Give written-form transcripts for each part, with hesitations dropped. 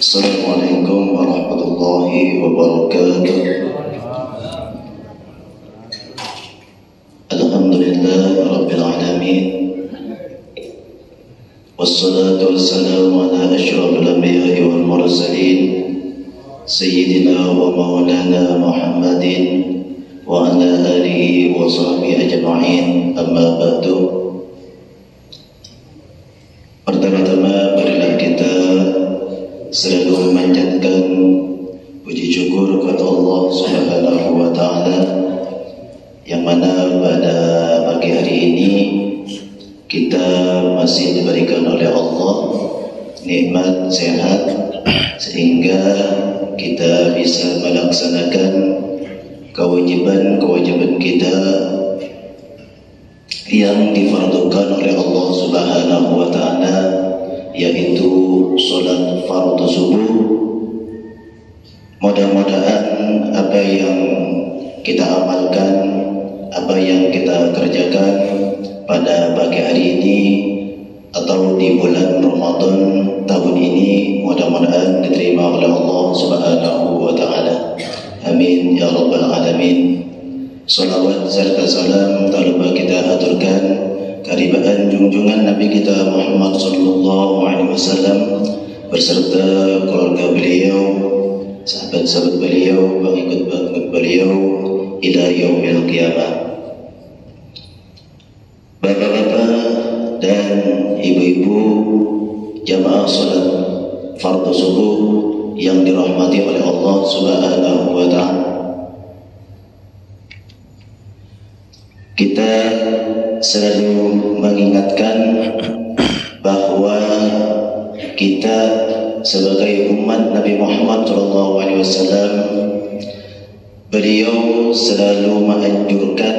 Assalamualaikum warahmatullahi wabarakatuh. Alhamdulillah rabbil alamin. Wassalatu wassalamu ala asyrafil anbiya'i wal mursalin sayyidina wa maulana Muhammadin wa ala alihi wa sahbihi ajma'in. Amma ba'du. Pertama-tama marilah kita selalu memanjatkan puji syukur kepada Allah Subhanahu wa taala yang mana pada pagi hari ini kita masih diberikan oleh Allah nikmat sehat sehingga kita bisa melaksanakan kewajiban-kewajiban kita yang difardukan oleh Allah Subhanahu wa taala, yaitu sholat fardu subuh. Mudah-mudahan apa yang kita amalkan, apa yang kita kerjakan pada pagi hari ini atau di bulan Ramadan tahun ini, mudah-mudahan diterima oleh Allah Subhanahu wa taala. Amin ya rabbal alamin. Salawat serta salam tak lupa kita aturkan kehadiran junjungan Nabi kita Muhammad sallallahu alaihi wasallam beserta keluarga beliau, sahabat-sahabat beliau, pengikut-pengikut beliau ila yaumil qiyamah. Bapak-bapak dan ibu-ibu jamaah salat fardu subuh yang dirahmati oleh Allah Subhanahu wa taala. Kita selalu mengingatkan bahwa kita sebagai umat Nabi Muhammad SAW, beliau selalu menganjurkan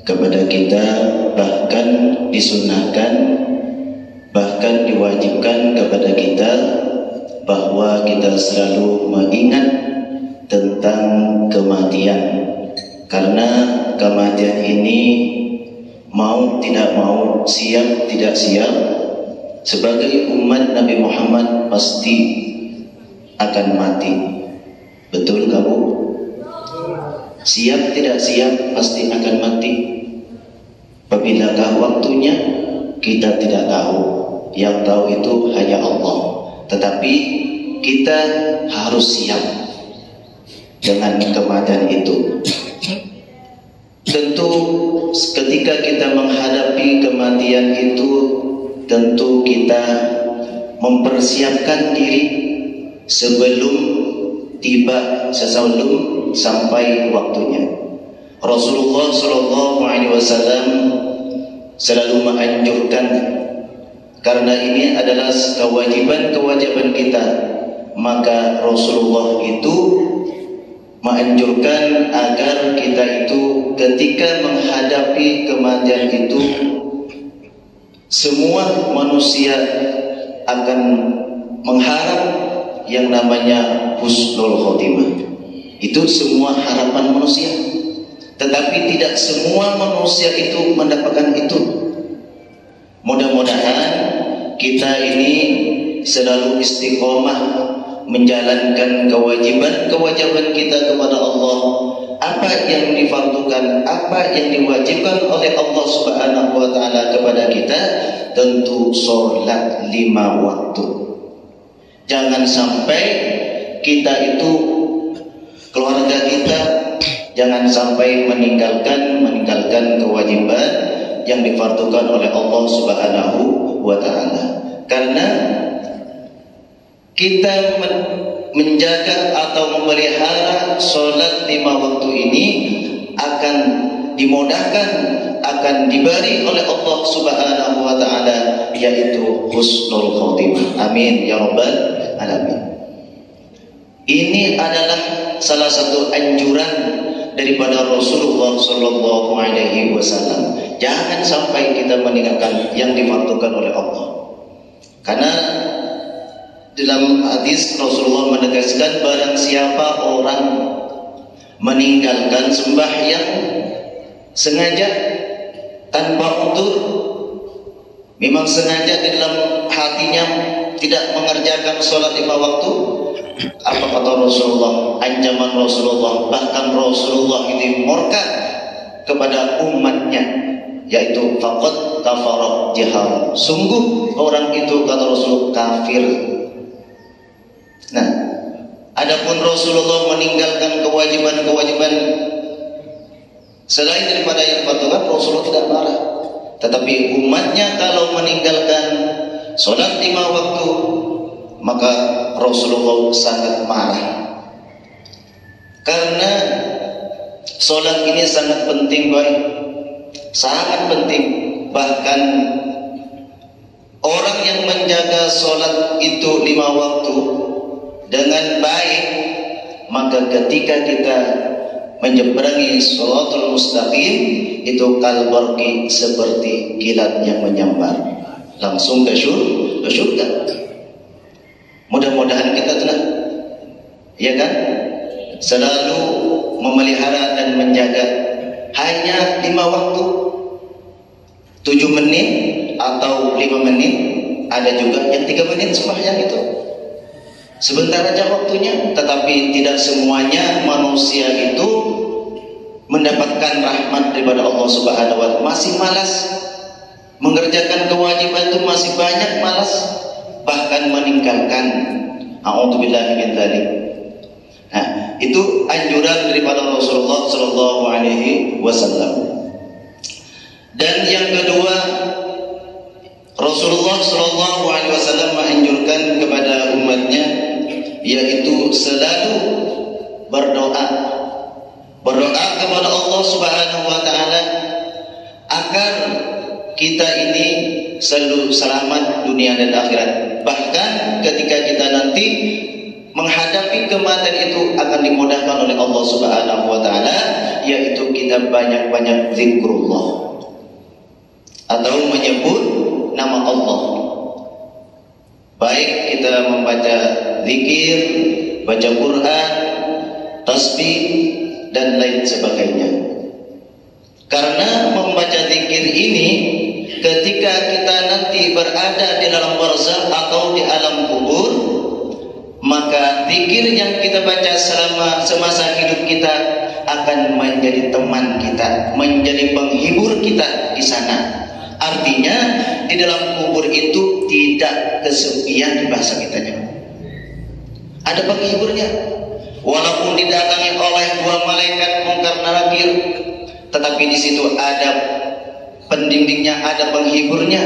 kepada kita, bahkan disunahkan, bahkan diwajibkan kepada kita bahwa kita selalu mengingat tentang kematian. Karena kematian ini mau tidak mau, siap tidak siap, sebagai umat Nabi Muhammad pasti akan mati. Betul kamu? Siap tidak siap pasti akan mati. Apabila waktunya kita tidak tahu, yang tahu itu hanya Allah. Tetapi kita harus siap dengan kematian itu. Tentu ketika kita menghadapi kematian itu, tentu kita mempersiapkan diri sebelum tiba, sebelum sampai waktunya. Rasulullah SAW selalu menganjurkan, karena ini adalah kewajiban-kewajiban kita, maka Rasulullah itu menganjurkan agar kita itu ketika menghadapi kematian itu, semua manusia akan mengharap yang namanya husnul khotimah. Itu semua harapan manusia, tetapi tidak semua manusia itu mendapatkan itu. Mudah-mudahan kita ini selalu istiqomah menjalankan kewajiban-kewajiban kita kepada Allah. Apa yang difardukan, apa yang diwajibkan oleh Allah Subhanahu wa taala kepada kita, tentu sholat 5 waktu. Jangan sampai kita itu, keluarga kita, jangan sampai meninggalkan kewajiban yang difardukan oleh Allah Subhanahu wa taala. Karena kita menjaga atau memelihara sholat 5 waktu ini akan dimudahkan, akan diberi oleh Allah Subhanahu wa taala, yaitu husnul khotimah. Amin ya rabbal alamin. Ini adalah salah satu anjuran daripada Rasulullah sallallahu alaihi wasallam. Jangan sampai kita meninggalkan yang difardukan oleh Allah. Karena dalam hadis Rasulullah menegaskan, barang siapa orang meninggalkan sembahyang sengaja tanpa udzur, memang sengaja di dalam hatinya tidak mengerjakan sholat 5 waktu, apa kata Rasulullah, ancaman Rasulullah, bahkan Rasulullah ini murka kepada umatnya, yaitu faqad kafara jahar, sungguh orang itu kata Rasul kafir. Nah, adapun Rasulullah meninggalkan kewajiban-kewajiban selain daripada yang diperintahkan, Rasulullah tidak marah. Tetapi umatnya kalau meninggalkan sholat 5 waktu, maka Rasulullah sangat marah. Karena sholat ini sangat penting, boy. Sangat penting. Bahkan orang yang menjaga sholat itu 5 waktu dengan baik, maka ketika kita menyeberangi sholatul mustaqim, itu kalbarqi, seperti kilat yang menyambar, langsung ke surga. Mudah-mudahan kita tenang, ya kan, selalu memelihara dan menjaga hanya 5 waktu, 7 menit atau 5 menit. Ada juga yang 3 menit sembahyang itu, sebentar aja waktunya. Tetapi tidak semuanya manusia itu mendapatkan rahmat daripada Allah Subhanahu wa Ta'ala. Masih malas mengerjakan kewajiban, itu masih banyak malas, bahkan meninggalkan. A'udzubillahi min dzalik. Nah, itu anjuran daripada Rasulullah sallallahu alaihi wasallam. Dan yang kedua, Rasulullah sallallahu alaihi wasallam menganjurkan kepada umatnya, yaitu selalu berdoa kepada Allah Subhanahu wa Ta'ala agar kita ini selalu selamat dunia dan akhirat. Bahkan ketika kita nanti menghadapi kematian itu akan dimudahkan oleh Allah Subhanahu wa Ta'ala, yaitu kita banyak-banyak zikrullah atau menyebut nama Allah. Baik kita membaca zikir, baca Quran, tasbih dan lain sebagainya. Karena membaca zikir ini, ketika kita nanti berada di dalam barzakh atau di alam kubur, maka zikir yang kita baca selama semasa hidup kita akan menjadi teman kita, menjadi penghibur kita di sana. Artinya di dalam kubur itu tidak kesepian, bahasa kitanya. Ada penghiburnya. Walaupun didatangi oleh 2 malaikat mungkar nakir, tetapi di situ ada pendindingnya, ada penghiburnya,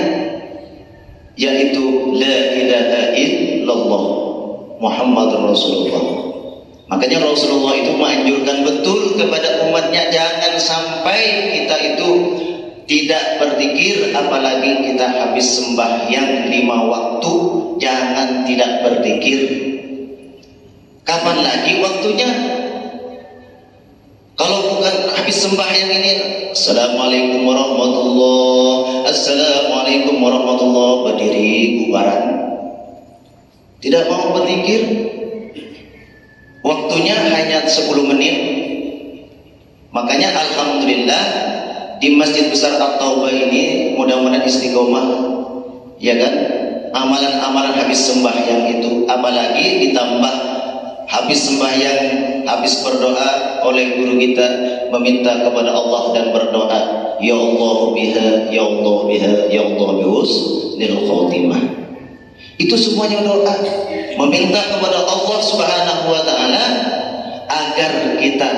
yaitu la ilaha illallah Muhammadur Rasulullah. Makanya Rasulullah itu menganjurkan betul kepada umatnya, jangan sampai kita itu tidak berzikir, apalagi kita habis sembahyang 5 waktu, jangan tidak berzikir. Kapan lagi waktunya? Kalau bukan habis sembahyang ini, Assalamualaikum warahmatullahi, Assalamualaikum warahmatullahi, berdiri bubaran, tidak mau berzikir. Waktunya hanya 10 menit. Makanya alhamdulillah di Masjid Besar At-Taubah ini mudah-mudahan istiqomah, ya kan? Amalan-amalan habis sembahyang itu, apalagi ditambah habis sembahyang, habis berdoa oleh guru kita, meminta kepada Allah dan berdoa, ya Allah biha, ya Allah biha, ya Allah bihusnil khotimah. Itu semuanya doa, meminta kepada Allah Subhanahu wa Ta'ala agar kita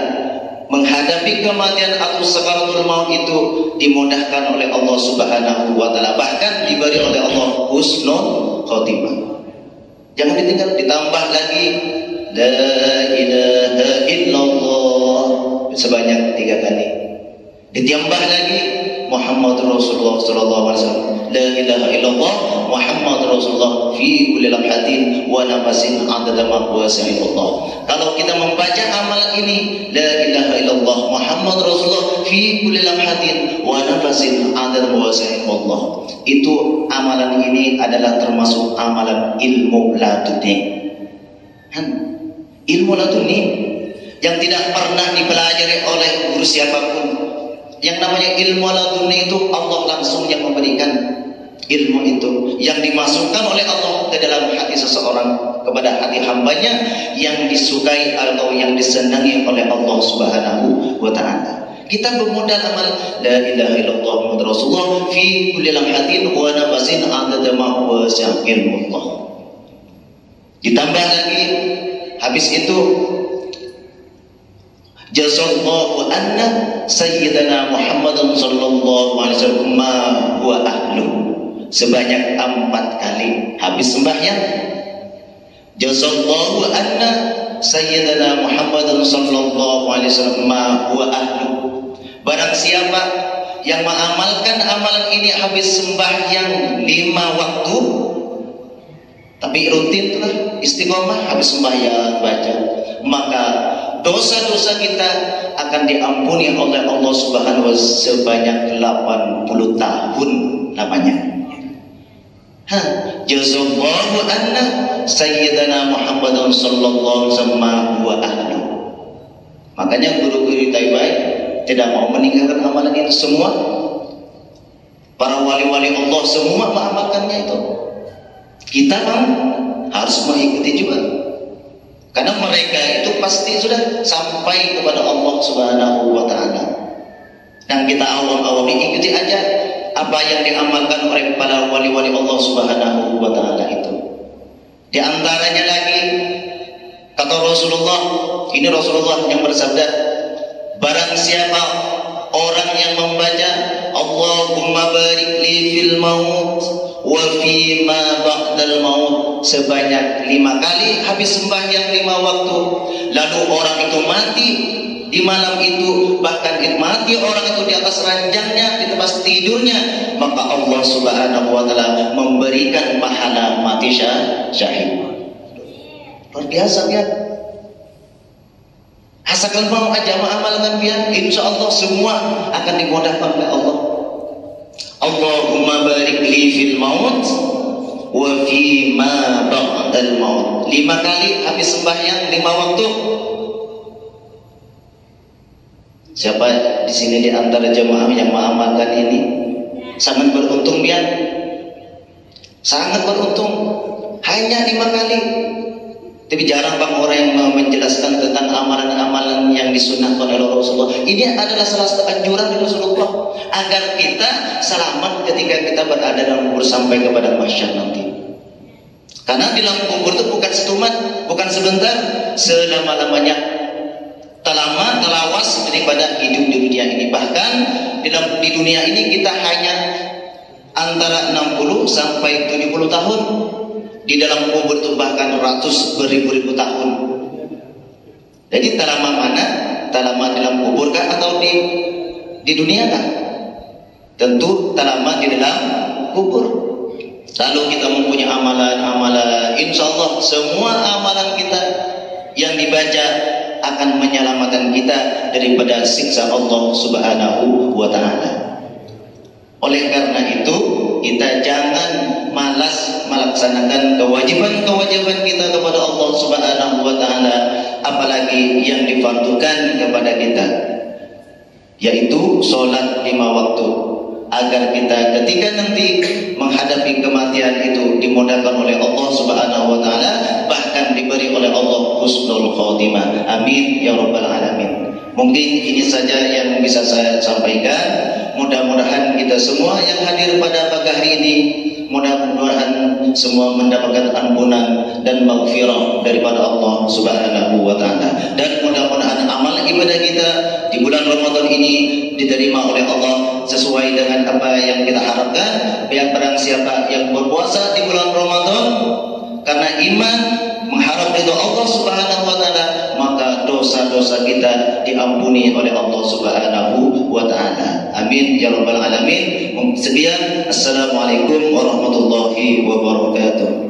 menghadapi kematian atau sakaratul maut itu dimudahkan oleh Allah Subhanahu wa Ta'ala, bahkan diberi oleh Allah husnul khotimah. Jangan ditinggal, ditambah lagi la ilaha illallah sebanyak 3 kali. Ditambah lagi Muhammadur Rasulullah sallallahu alaihi wasallam, la ilaha illallah Muhammadur Rasulullah fi kulli lamhatin wa nafasin adada ma wasi'illah. Kalau kita membaca amalan ini, la ilaha illallah Muhammadur Rasulullah fi kulli lamhatin wa nafasin adada ma wasi'illah, itu amalan ini adalah termasuk amalan ilmu laduni. Ilmu laduni yang tidak pernah dipelajari oleh guru siapapun. Yang namanya ilmu laduni itu Allah langsung yang memberikan ilmu itu, yang dimasukkan oleh Allah ke ke dalam hati seseorang, kepada hati hambanya yang disukai atau yang disenangi oleh Allah Subhanahu wa ta'ala. Kita bermodal amal la ilaha illallah Muhammadur Rasulullah fi kulli lamhatin wa nafasin adada ma huwa ilmullah. Ditambah lagi habis itu jazallahu anna sayyidana Muhammadan sallallahu alaihi wasallam ma huwa ahlu. Sebanyak 4 kali habis sembahyang jazallahu anna sayyidana Muhammadan sallallahu alaihi wasallam ma huwa ahlu. Barang siapa yang mengamalkan amalan ini habis sembahyang 5 waktu, tapi rutin lah istiqomah habis sembahyang baca, maka dosa-dosa kita akan diampuni oleh Allah Subhanahu wa ta'ala sebanyak 80 tahun lamanya. Jazallahu anna sayyidana Muhammadan sallallahu alaihi wasallam wa ahlu. Makanya guru-guru Taibai tidak mau meninggalkan amalan ini semua. Para wali-wali Allah semua mengamalkannya itu. Kita harus mengikuti juga. Karena mereka itu pasti sudah sampai kepada Allah Subhanahu wa ta'ala. Dan kita awam-awam ikuti aja apa yang diamalkan oleh para wali-wali Allah Subhanahu wa ta'ala itu. Di antaranya lagi kata Rasulullah, ini Rasulullah yang bersabda, barang siapa orang yang membaca Allahumma barik li fil maut wa fi ma ba'dal maut sebanyak 5 kali habis sembahyang 5 waktu, lalu orang itu mati di malam itu, bahkan mati orang itu di atas ranjangnya, di tempat tidurnya, maka Allah Subhanahu wa ta'ala memberikan pahala mati syahid. Luar biasa ya. Asalkan mau aja mengamalkan biar, insya Allah semua akan dimudahkan oleh Allah. Allahumma barik li fil maut wa fi ma ba'dal maut. 5 kali habis sembahyang 5 waktu. Siapa di sini di antara jemaah yang mengamalkan ini sangat beruntung biar, sangat beruntung. Hanya 5 kali. Tapi jarang bang orang yang menjelaskan tentang amalan-amalan yang disunahkan oleh Rasulullah. Ini adalah salah satu anjuran dari Rasulullah agar kita selamat ketika kita berada dalam kubur sampai kepada mahsyar nanti. Karena di dalam kubur itu bukan setumat, bukan sebentar, selama-lamanya. Terlama, terlawas daripada hidup di dunia ini. Bahkan di dunia ini kita hanya antara 60 sampai 70 tahun. Di dalam kubur itu bahkan ratus beribu-ribu tahun. Jadi tak lama mana? Tak lama di dalam kubur kah atau di dunia kah? Tentu tak lama di dalam kubur. Lalu kita mempunyai amalan-amalan, insya Allah semua amalan kita yang dibaca akan menyelamatkan kita daripada siksa Allah Subhanahu wa ta'ala. Oleh karena itu kita jangan malas melaksanakan kewajiban-kewajiban kita kepada Allah Subhanahu wa ta'ala, apalagi yang difardukan kepada kita, yaitu sholat 5 waktu, agar kita ketika nanti menghadapi kematian itu dimudahkan oleh Allah Subhanahu wa ta'ala, bahkan diberi oleh Allah husnul khotimah. Amin ya rabbal alamin. Mungkin ini saja yang bisa saya sampaikan. Mudah-mudahan kita semua yang hadir pada pagi hari ini, mudah-mudahan semua mendapatkan ampunan dan maghfirah daripada Allah Subhanahu wa ta'ala. Dan mudah-mudahan amal ibadah kita di bulan Ramadan ini diterima oleh Allah sesuai dengan apa yang kita harapkan. Biar barang siapa yang berpuasa di bulan Ramadan karena iman mengharap ridha Allah Subhanahu wa ta'ala, maka dosa-dosa kita diampuni oleh Allah Subhanahu wa ta'ala. Amin ya rabbal alamin. Sekian, assalamualaikum warahmatullahi wabarakatuh.